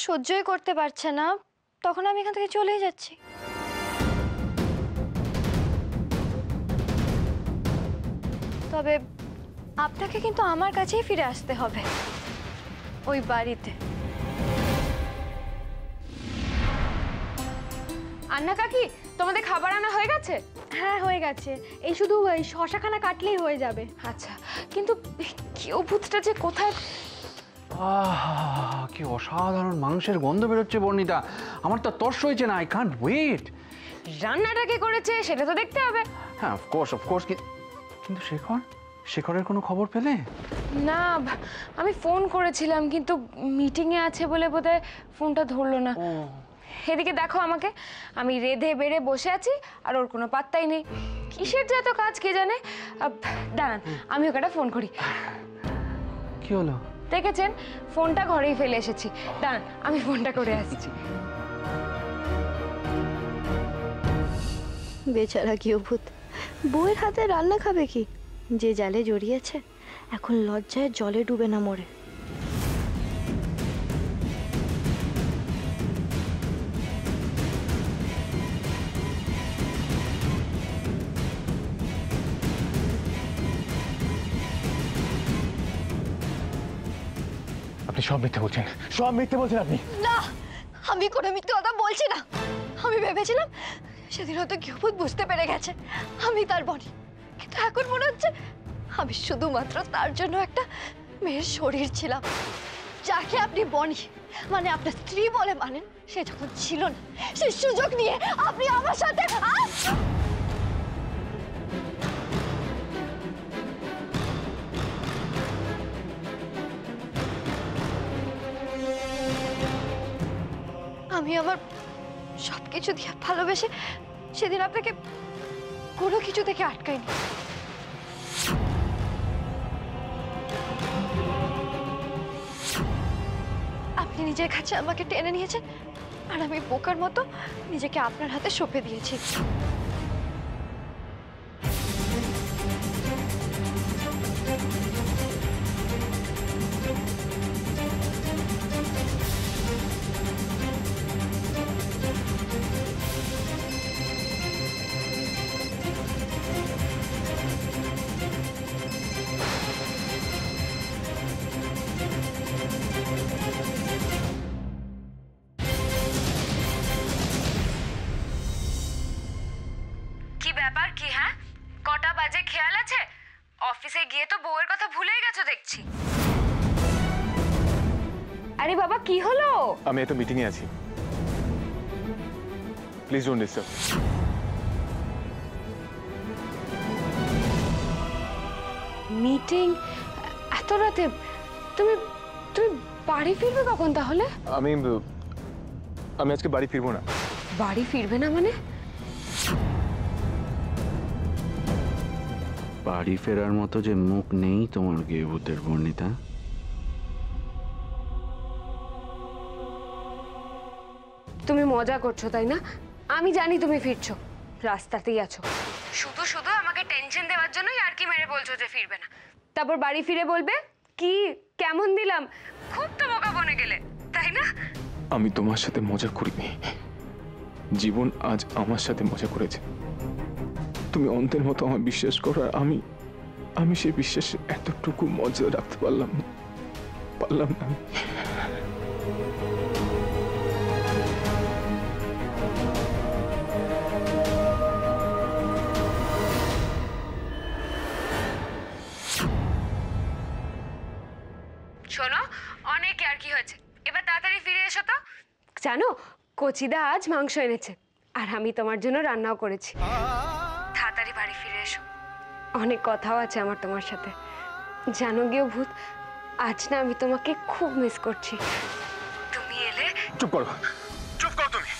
সহ্যই করতে পারছে না তখন আমি এখান থেকে চলেই যাচ্ছি। তবে আপনাকে কিন্তু আমার কাছেই ফিরে আসতে হবে, ওই বাড়িতে। আন্না কাকি, তোমাদের খাবার আনা হয়ে গেছে? হ্যাঁ হয়ে গেছে, এই শুধু এই শশাখানা কাটলেই হয়ে যাবে। আচ্ছা, কিন্তু কেউ ভূতটা যে কোথায়। কি অসাধারণ মাংসের গন্ধ বেরোচ্ছে বর্ণিতা, আমার তো তর্স হয়েছে না, আই কান্ট ওয়েট। রান্নাটা কে করেছে সেটা তো দেখতে হবে। হ্যাঁ অফকোর্স, কিন্তু শেখরের কোনো খবর পেলে? না, আমি ফোন করেছিলাম কিন্তু মিটিংয়ে আছে বলে বোধহয় ফোনটা ধরলো না। এদিকে দেখো আমাকে, আমি রেধে বেড়ে বসে আছি আর ওর কোনো পাত্তাই নেই। কিসের যে এত কাজ কে জানে। দাঁড়ান, আমি ওকে একটা ফোন করি। কি হলো? দেখেছেন, ফোনটা ঘরেই ফেলে এসেছি। দাঁড়ান, আমি ফোনটা করে আসছি। বেচারা গৃহভূত বউয়ের হাতে রান্না খাবে কি? যে জালে জড়িয়েছে এখন লজ্জায় জলে ডুবে না মরে। আপনি সব মিথ্যে বলছেন, সব মিথ্যে বলছেন আপনি। না, আমি কোনো মিথ্যে কথা বলছি না। আমি ভেবেছিলাম সেদিন হয়তো গৃহভূত বুঝতে পেরে গেছে আমি তার বনি, কিন্তু এখন মনে হচ্ছে আমি শুধুমাত্র তার জন্য একটা মেয়ের শরীর ছিলাম। যাকে আপনি বনি মানে আপনার স্ত্রী বলে মানেন, সে যখন ছিল না সেই সুযোগ নিয়ে আপনি আমার সাথে। আমি আমার সবকিছু দিয়ে ভালোবেসে সেদিন আপনাকে কোনো কিছু থেকে আটকাইনি। আপনি নিজের কাছে আমাকে টেনে নিয়েছেন আর আমি বোকার মতো নিজেকে আপনার হাতে সঁপে দিয়েছি। কি ব্যাপার কি? হ্যাঁ, কটা বাজে খেয়াল আছে? অফিসে গিয়ে তো বউয়ের কথা ভুলেই গেছো দেখছি। আরে বাবা, কি হলো? আমি একটা মিটিং এ আছি, প্লিজ ডোন্ট ডিস্টার্ব। মিটিং এত রাতে? তুমি তুমি বাড়ি ফিরবে কখন তাহলে? আমি আজকে বাড়ি ফিরবো না। বাড়ি ফিরবে না মানে? বাড়ি ফেরার মতো যে মুখ নেই তোমার গৃহভূতের বর্ণিতা। তুমি মজা করছো তাই না? আমি জানি তুমি ফিরছো, রাস্তাতেই আছো। শুধু শুধু আমাকে টেনশন দেওয়ার জন্যই আর কি মেরে বলছো যে ফিরবে না। তারপর বাড়ি ফিরে বলবে কি কেমন দিলাম, খুব তো বোকা বনে গেলে, তাই না? আমি তোমার সাথে মজা করিনি, জীবন আজ আমার সাথে মজা করেছে। তুমি অন্তের মতো আমার বিশ্বাস করো, আর আমি সেই বিশ্বাসে এতটুকু মজা রাখতে পারলাম না। শোনো, অনেক আর কি হয়েছে, এবার তাড়াতাড়ি ফিরে এসো তো। জানো, কচিদা আজ মাংস এনেছে আর আমি তোমার জন্য রান্নাও করেছি। তাড়াতাড়ি বাড়ি ফিরে এসো, অনেক কথাও আছে আমার তোমার সাথে। জানো গৃহভূত, আজ না আমি তোমাকে খুব মিস করছি। তুমি এলে। চুপ করো তুমি।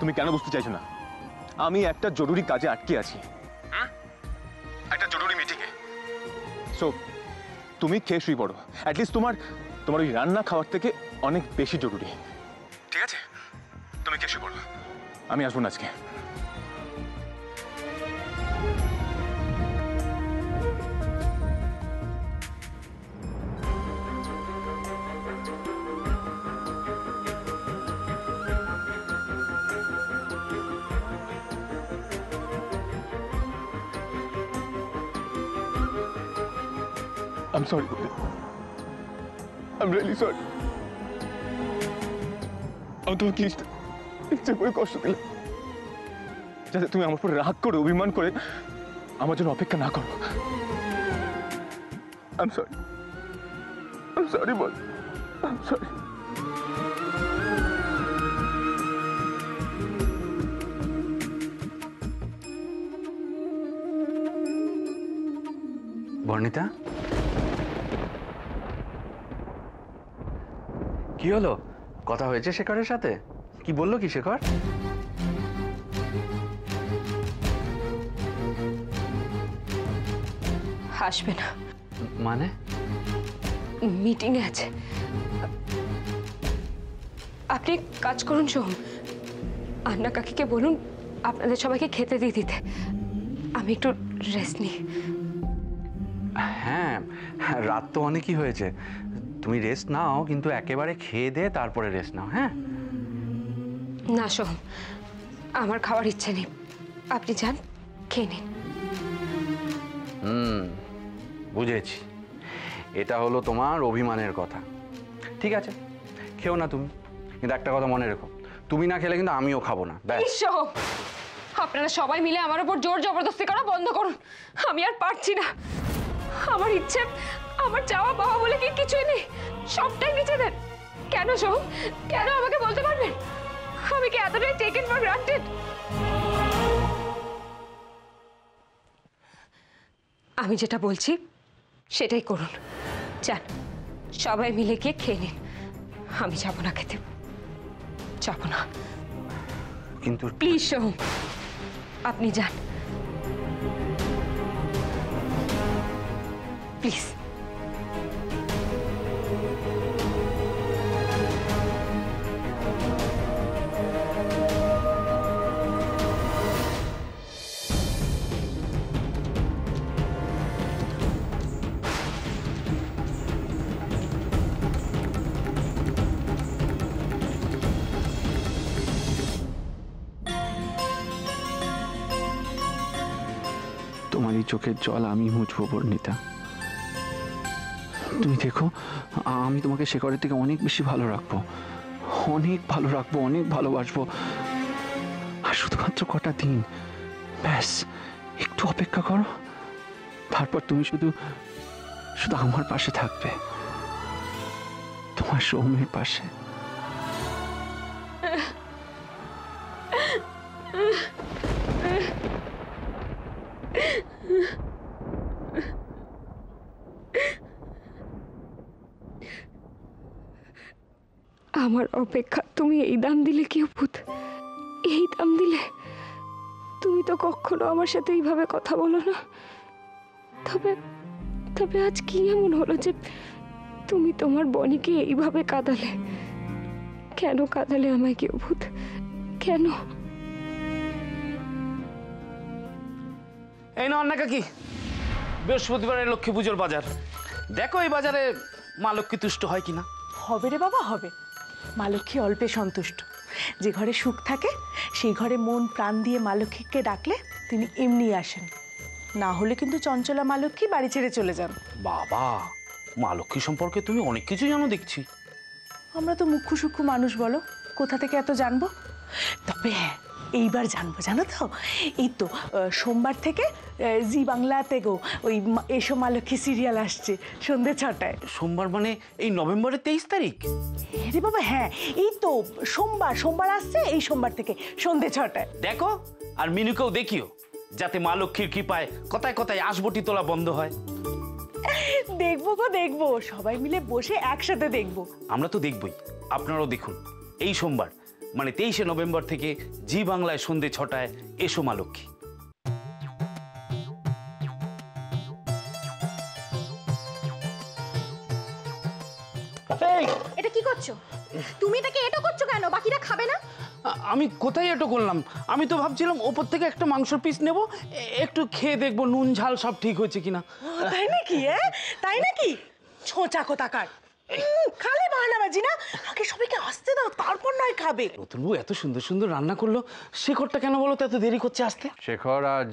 তুমি কেন বুঝতে চাইছো না? আমি একটা জরুরি কাজে আটকে আছি, একটা জরুরি মিটিংয়ে। সো তুমি খেয়ে শুয়ে পড়ো, অ্যাটলিস্ট তোমার ওই রান্না খাওয়ার থেকে অনেক বেশি জরুরি। ঠিক আছে, তুমি কেসে পড়ো, আমি আসবো না আজকে। I'm sorry, Bobby. I'm really sorry. আমি তোমাকে ইচ্ছে করে কষ্ট দিলাম, যাতে তুমি আমার উপর রাগ করে অভিমান করে আমার জন্য অপেক্ষা না করো। I'm sorry. I'm sorry, ball. I'm sorry. Barnita, কি হলো? কথা হয়েছে শেখরের সাথে? কি বললো কি শেখর? আসবে না। মানে? মিটিংয়ে আছে। আপনি কাজ করুন সোহম, আন্না কাকিকে বলুন আপনাদের সবাইকে খেতে দিয়ে দিতে, আমি একটু রেস্ট নিই। হ্যাঁ, রাত তো অনেকই হয়েছে, তুমি রেস্ট নাও, কিন্তু একেবারে খেয়ে দে তারপরে রেস্ট নাও। হ্যাঁ না সোহম, আমার খাওয়ার ইচ্ছে নেই, আপনি যান খেয়ে নিন। বুঝেছি, এটা হলো তোমার অভিমানের কথা। ঠিক আছে, খেও না তুমি, কিন্তু একটা কথা মনে রেখো, তুমি না খেলে কিন্তু আমিও খাবো না। ব্যাস। সোহম, আপনারা সবাই মিলে আমার উপর জোর জবরদস্তি করা বন্ধ করুন, আমি আর পারছি না। আমার ইচ্ছে, আমার চাওয়া পাওয়া বলে কি কিছুই নেই, সবটাই নিজেদের। কেন সোহম, কেন আমাকে বলতে পারবেন? আমি কি এতটাই টেকেন ফর গ্রান্টেড? আমি যেটা বলছি সেটাই করুন, যান সবাই মিলে গিয়ে খেয়ে নিন। আমি যাব না খেতে, যাব না। কিন্তু প্লিজ সোহম, আপনি যান প্লিজ। তোমার এই চোখের জল আমি মুছবো বর্ণিতা। তুমি দেখো, আমি তোমাকে শেখরের থেকে অনেক বেশি ভালো রাখবো, অনেক ভালো রাখবো, অনেক ভালোবাসবো। আর শুধুমাত্র কটা দিন, ব্যাস একটু অপেক্ষা করো, তারপর তুমি শুধু শুধু আমার পাশে থাকবে, তোমার সৌম্যের পাশে। আমার অপেক্ষা তুমি এই দাম দিলে কি অদ্ভুত, এই দাম দিলে? তুমি তো কখনো আমার সাথে এইভাবে কথা বলো না। তবে তবে আজ কি এমন হলো যে তুমি তোমার বনিকে এইভাবে কাঁদালে? কেন কাঁদালে আমায় কি অদ্ভুত, কেন? এই না অন্না কাকি, বৃহস্পতিবারের লক্ষ্মী পুজোর বাজার দেখো, এই বাজারে মা লক্ষ্মী তুষ্ট হয় কিনা। হবে রে বাবা, হবে। মা লক্ষ্মী অল্পে সন্তুষ্ট। যে ঘরে সুখ থাকে সেই ঘরে মন প্রাণ দিয়ে মা লক্ষ্মীকে ডাকলে তিনি এমনি আসেন, না হলে কিন্তু চঞ্চলা মা লক্ষ্মী বাড়ি ছেড়ে চলে যান। বাবা, মা লক্ষ্মী সম্পর্কে তুমি অনেক কিছু জানো দেখছি। আমরা তো মুখ্য সূক্ষ্ম মানুষ, বলো কোথা থেকে এত জানবো? তবে হ্যাঁ, এইবার জানবো, জানো তো? এই তো সোমবার থেকে জি বাংলাতে গো ওই এসো মা লক্ষ্মী সিরিয়াল আসছে সন্ধ্যে 6টায়। সোমবার মানে এই নভেম্বরের 23 তারিখ? রে বাবা হ্যাঁ, এই তো সোমবার আসছে, এই সোমবার থেকে সন্ধ্যে 6টায়। দেখো, আর মিনুকেও দেখিও, যাতে মা লক্ষ্মীর কৃপায় কথায় কথায় আসবটি তোলা বন্ধ হয়। দেখবো গো দেখবো, সবাই মিলে বসে একসাথে দেখবো। আমরা তো দেখবই, আপনারাও দেখুন। এই সোমবার মানে 23শে নভেম্বর থেকে জি বাংলায় সন্ধ্যে 6টায় এসো মা লক্ষ্মী। এটা কি করছো? তুমি এটাকে এটো করছো কেন? বাকিরা খাবে না? আমি কোথায় এটো করলাম? আমি তো ভাবছিলাম ওপর থেকে একটা মাংসের পিস নেব, একটু খেয়ে দেখবো নুন ঝাল সব ঠিক হয়েছে কিনা। তাই নাকি? তাই নাকি? ছোঁচা কোথাকার, খালি বাহানাবাজি না। আগে সবাইকে আসতে দাও, তারপর নয় খাবে। নতুন বউ এত সুন্দর সুন্দর রান্না করলো, শেখরটা কেন বলো তো এত দেরি করছে আসতে? শেখর আজ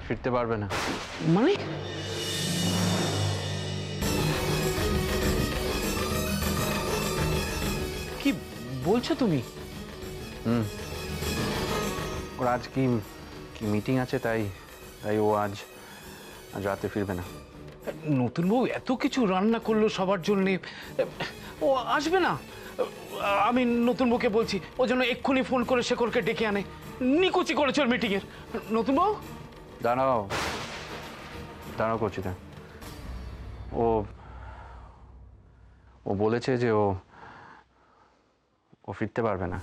ফিরতে পারবে না। মানে কি বলছো তুমি? ওর আজ কি মিটিং আছে, তাই ও আজ রাতে ফিরবে না। নতুন বউ এত কিছু রান্না করলো সবার জন্য, ও আসবে না? আমি নতুন বউকে বলছি ও জন্য এক্ষুনি ফোন করে শেখরকে ডেকে আনে। নিকুচি করেছে ওর মিটিং এর। নতুন বউ দাঁড়াও করছি না। ও বলেছে যে ও ফিরতে পারবে না।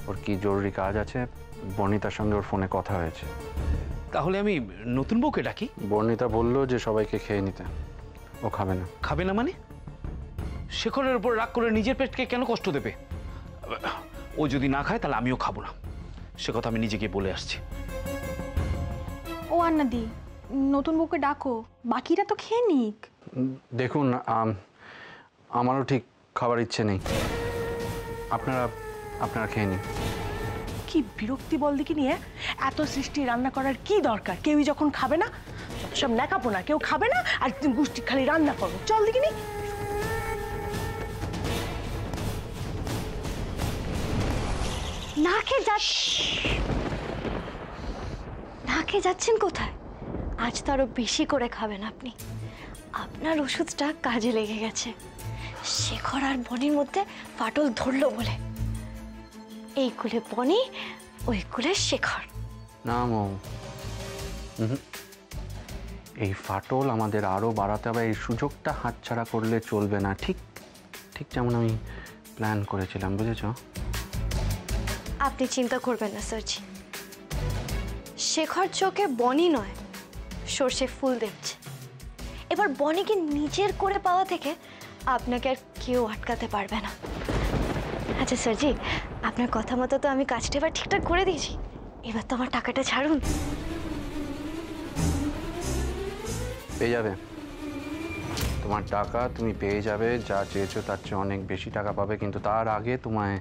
ওর কি জরুরি কাজ আছে, বর্ণিতার সঙ্গে ওর ফোনে কথা হয়েছে। তাহলে আমি নতুন বউকে ডাকি? বর্ণিতা বলল যে সবাইকে খেয়ে নিতে, ও খাবে না। খাবে না মানে? শেখরের উপর রাগ করে নিজের পেটকে কেন কষ্ট দেবে? ও যদি না খায় তাহলে আমিও খাবো না, সে কথা আমি নিজেকে বলে আসছি। ও আন্নাদি, নতুন বউকে ডাকো, বাকিরা তো খেয়ে নিক। দেখুন, আমারও ঠিক খাবার ইচ্ছে নেই, আপনারা খেয়ে নিন। কি বিরক্তি বল দেখি নিয়ে, এত সৃষ্টি রান্না করার কি দরকার? কেউই যখন খাবে না, সব ন্যাকাপো না, কেউ খাবে না আর তুমি গুষ্টি খালি রান্না করো। চল দেখিনি। না খেয়ে যাচ্ছেন কোথায়? আজ তো আরো বেশি করে খাবেন আপনি। আপনার ওষুধটা কাজে লেগে গেছে। শেখর আর বনির মধ্যে ফাটল ধরলো বলে। এই কুলে বনি, ওই কুলে শেখর। না মৌ, এই ফাটল আমাদের আরো বাড়াতে হবে। এই সুযোগটা হাতছাড়া করলে চলবে না। ঠিক যেমন আমি প্ল্যান করেছিলাম, বুঝেছো? আপনি চিন্তা করবেন না স্যারজি। শেখর চোখে বনি নয়, সর্ষে ফুল দেখছে। এবার বনিকে নিজের করে পাওয়া থেকে আপনাকে আর কেউ আটকাতে পারবে না। আচ্ছা স্যারজি, আপনার কথা মতো তো আমি কাজটা এবার ঠিকঠাক করে দিয়েছি। এবার তো আমার টাকাটা ছাড়ুন। পেয়ে যাবে তোমার টাকা, তুমি পেয়ে যাবে। যা চেয়েছো তার চেয়ে অনেক বেশি টাকা পাবে, কিন্তু তার আগে তোমায়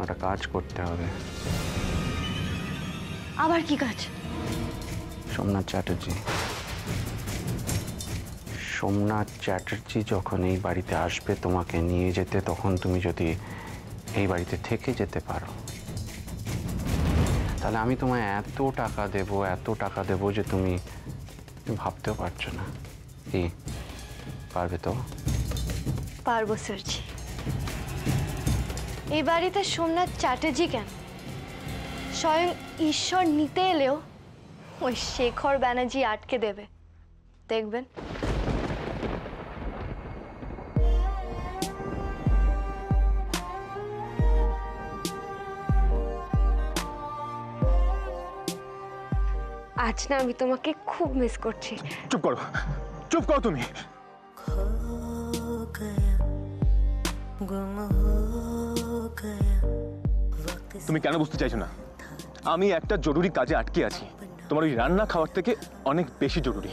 একটা কাজ করতে হবে। আবার কি কাজ? সোমনাথ চ্যাটার্জি যখন এই বাড়িতে আসবে তোমাকে নিয়ে যেতে, তখন তুমি যদি এই বাড়িতে থেকে যেতে পারো, তাহলে আমি তোমায় এত টাকা দেবো যে তুমি ভাবতেও পারছো না। কি পারবে তো? পারবো স্যারজি। এই বাড়িতে সোমনাথ চ্যাটার্জি কেন, স্বয়ং ঈশ্বর নিতে এলেও ওই শেখর ব্যানার্জি আটকে দেবে, দেখবেন। আজ না আমি তোমাকে খুব মিস করছি। চুপ করো তুমি। তুমি কেন বুঝতে চাইছো না? আমি একটা জরুরি কাজে আটকে আছি। তোমার ওই রান্না খাওয়ার থেকে অনেক বেশি জরুরি।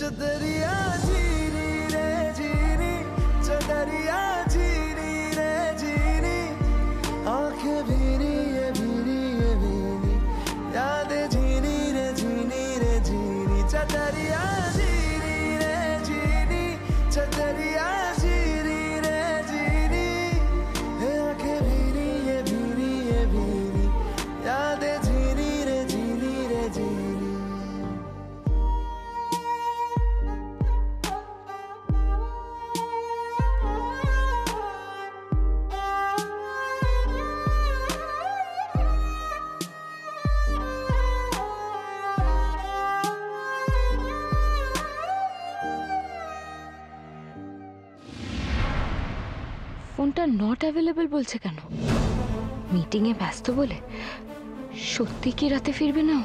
चदरिया जीनी रे जीनी, चदरिया जीनी रे जीनी, आंखें भीनी ये भीनी, यादें जीनी रे जीनी, चदरिया जीनी रे जीनी, चदरिया जीनी रे जीनी, आंखें भीनी ये भीनी, यादें जीनी रे जीनी। ফোনটা নট অ্যাভেলেবল বলছে কেন? মিটিংয়ে ব্যস্ত বলে? সত্যি কি রাতে ফিরবে না ও?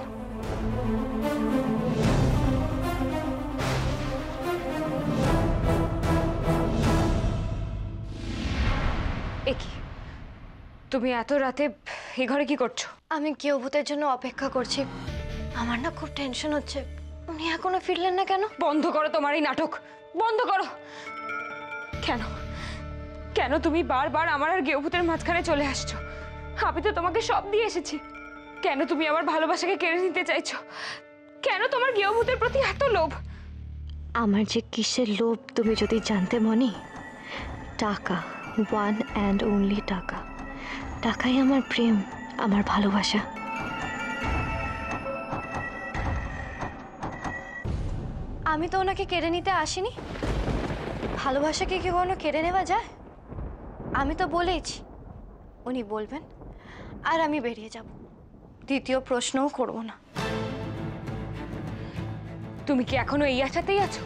এ কি, তুমি এত রাতে এ ঘরে কি করছো? আমি গৃহভূতের জন্য অপেক্ষা করছি। আমার না খুব টেনশন হচ্ছে, উনি এখনো ফিরলেন না কেন? বন্ধ করো তোমার এই নাটক, বন্ধ করো। কেন কেন তুমি বারবার আমার আর গৃহভূতের মাঝখানে চলে আসছো? আমি তো তোমাকে সব দিয়ে এসেছি। কেন তুমি আমার ভালোবাসাকে কেড়ে নিতে চাইছো? কেন তোমার গৃহভূতের প্রতি এত লোভ? আমার যে কিসের লোভ তুমি যদি জানতে মনি, টাকা, ওয়ান অ্যান্ড অনলি টাকা। টাকাই আমার প্রেম, আমার ভালোবাসা। আমি তো ওনাকে কেড়ে নিতে আসিনি। ভালোবাসাকে কি কখনো কেড়ে নেওয়া যায়? আমি তো বলেইছি উনি বলবেন আর আমি বেরিয়ে যাব, দ্বিতীয় প্রশ্নও করব না। তুমি কি এখনো এই আশাতেই আছো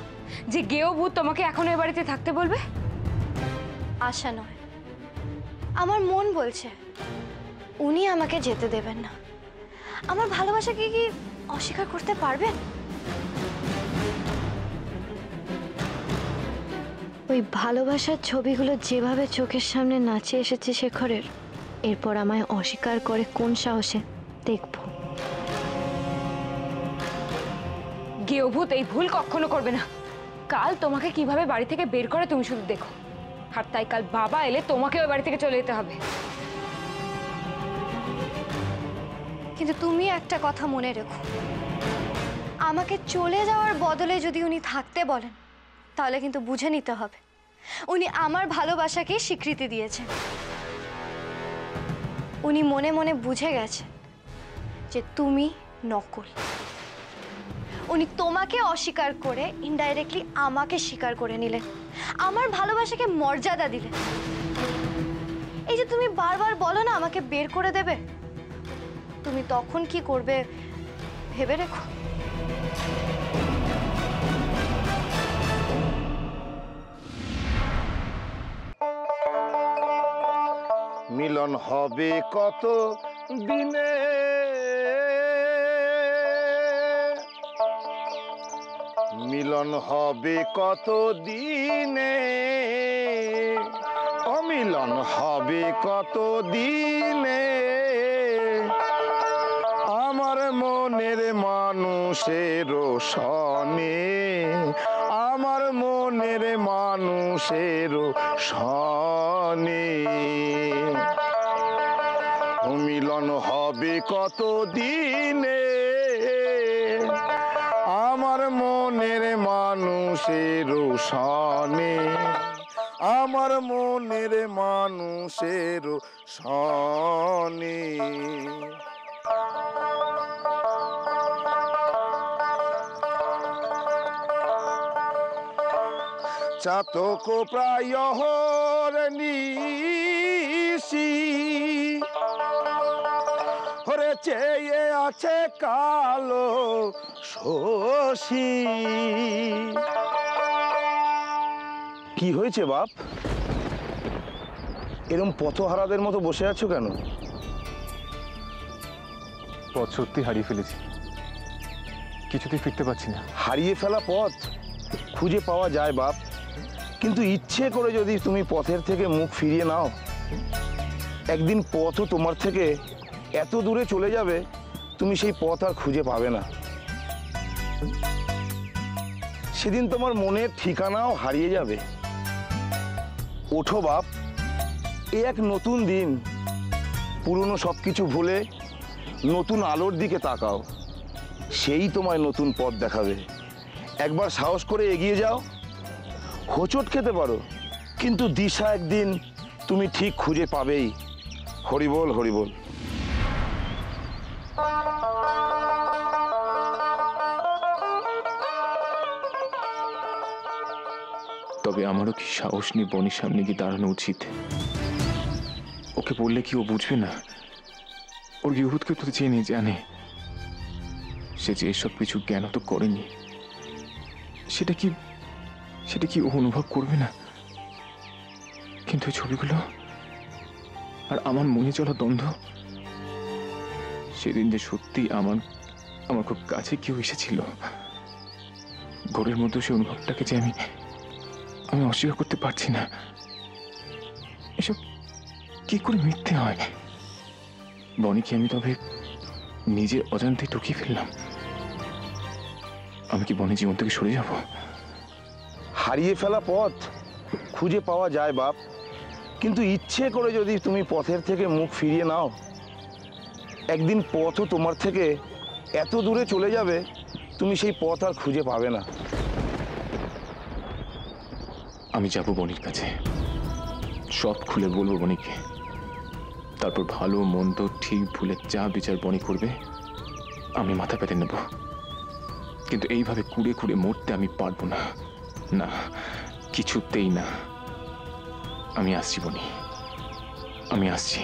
যে গৃহভূত তোমাকে এখনো এ বাড়িতে থাকতে বলবে? আশা নয়, আমার মন বলছে উনি আমাকে যেতে দেবেন না। আমার ভালোবাসাকে কি অস্বীকার করতে পারবেন? ওই ভালোবাসার ছবিগুলো যেভাবে চোখের সামনে নাচে এসেছে শেখরের, এরপর আমায় অস্বীকার করে কোন সাহসে দেখব? গৃহভূত এই ভুল কখনো করবে না। কাল তোমাকে কিভাবে বাড়ি থেকে বের করে তুমি শুধু দেখো। আর তাই কাল বাবা এলে তোমাকে ওই বাড়ি থেকে চলে যেতে হবে। কিন্তু তুমি একটা কথা মনে রেখো, আমাকে চলে যাওয়ার বদলে যদি উনি থাকতে বলেন, তাহলে কিন্তু বুঝে নিতে হবে উনি আমার ভালোবাসাকে স্বীকৃতি দিয়েছেন। উনি মনে মনে বুঝে গেছেন যে তুমি নকল। উনি তোমাকে অস্বীকার করে ইনডাইরেক্টলি আমাকে স্বীকার করে নিলেন, আমার ভালোবাসাকে মর্যাদা দিলেন। এই যে তুমি বারবার বলো না আমাকে বের করে দেবে, তুমি তখন কি করবে ভেবে রেখো। মিলন হবে কত দিনে, মিলন হবে কত দিনে, অমিলন হবে কত দিনে, আমার মনের মানুষের সনে, আমার মনের মানুষের সনে, মিলন হবে কত দিনে, আমার মনের মানুষের সনে, আমার মনের মানুষের সনে। চাতক প্রায় নিশি, হরে চেয়ে আছে কালো শশী। কি হয়েছে বাপ, এরম পথহারাদের মতো বসে আছো কেন? পথ সত্যি হারিয়ে ফেলেছি, কিছুতেই ফিরতে পারছি না। হারিয়ে ফেলা পথ খুঁজে পাওয়া যায় বাপ, কিন্তু ইচ্ছে করে যদি তুমি পথের থেকে মুখ ফিরিয়ে নাও, একদিন পথও তোমার থেকে এত দূরে চলে যাবে তুমি সেই পথ আর খুঁজে পাবে না। সেদিন তোমার মনের ঠিকানাও হারিয়ে যাবে। ওঠো বাপ, এ এক নতুন দিন, পুরনো সবকিছু ভুলে নতুন আলোর দিকে তাকাও, সেই তোমায় নতুন পথ দেখাবে। একবার সাহস করে এগিয়ে যাও, হোঁচট খেতে পারো, কিন্তু দিশা একদিন তুমি ঠিক খুঁজে পাবেই। হরিবোল হরিবোল। তবে আমারও কি সাহস নিয়ে বনির সামনে গিয়ে দাঁড়ানো উচিত? ওকে বললে কি ও বুঝবে না? ওর গৃহভূতকে তো চেনে, জানে। সে যে এসব কিছু জ্ঞান তো করেনি, সেটা কি ও অনুভব করবে না? কিন্তু ওই ছবিগুলো আর আমার মনে চলা দ্বন্দ্ব, সেদিন যে সত্যি আমার আমার খুব কাছে কেউ এসেছিল, ঘরের মধ্যে সে অনুভবটাকে যে আমি অস্বীকার করতে পারছি না। এসব কি করে মিথ্যে হয়? বনিকে আমি তবে নিজের অজান্তে ঠকিয়ে ফেললাম। আমি কি বনি জীবন থেকে সরে যাব? হারিয়ে ফেলা পথ খুঁজে পাওয়া যায় বাপ, কিন্তু ইচ্ছে করে যদি তুমি পথের থেকে মুখ ফিরিয়ে নাও, একদিন পথও তোমার থেকে এত দূরে চলে যাবে, তুমি সেই পথ আর খুঁজে পাবে না। আমি যাব বনির কাছে, সব খুলে বলবো বনিকে। তারপর ভালো মন্দ ঠিক ভুলে যা বিচার বনি করবে আমি মাথা পেতে নেব। কিন্তু এইভাবে কুড়ে কুড়ে মরতে আমি পারবো না, না, কিছুতেই না। আমি আসছি বনি, আমি আসছি।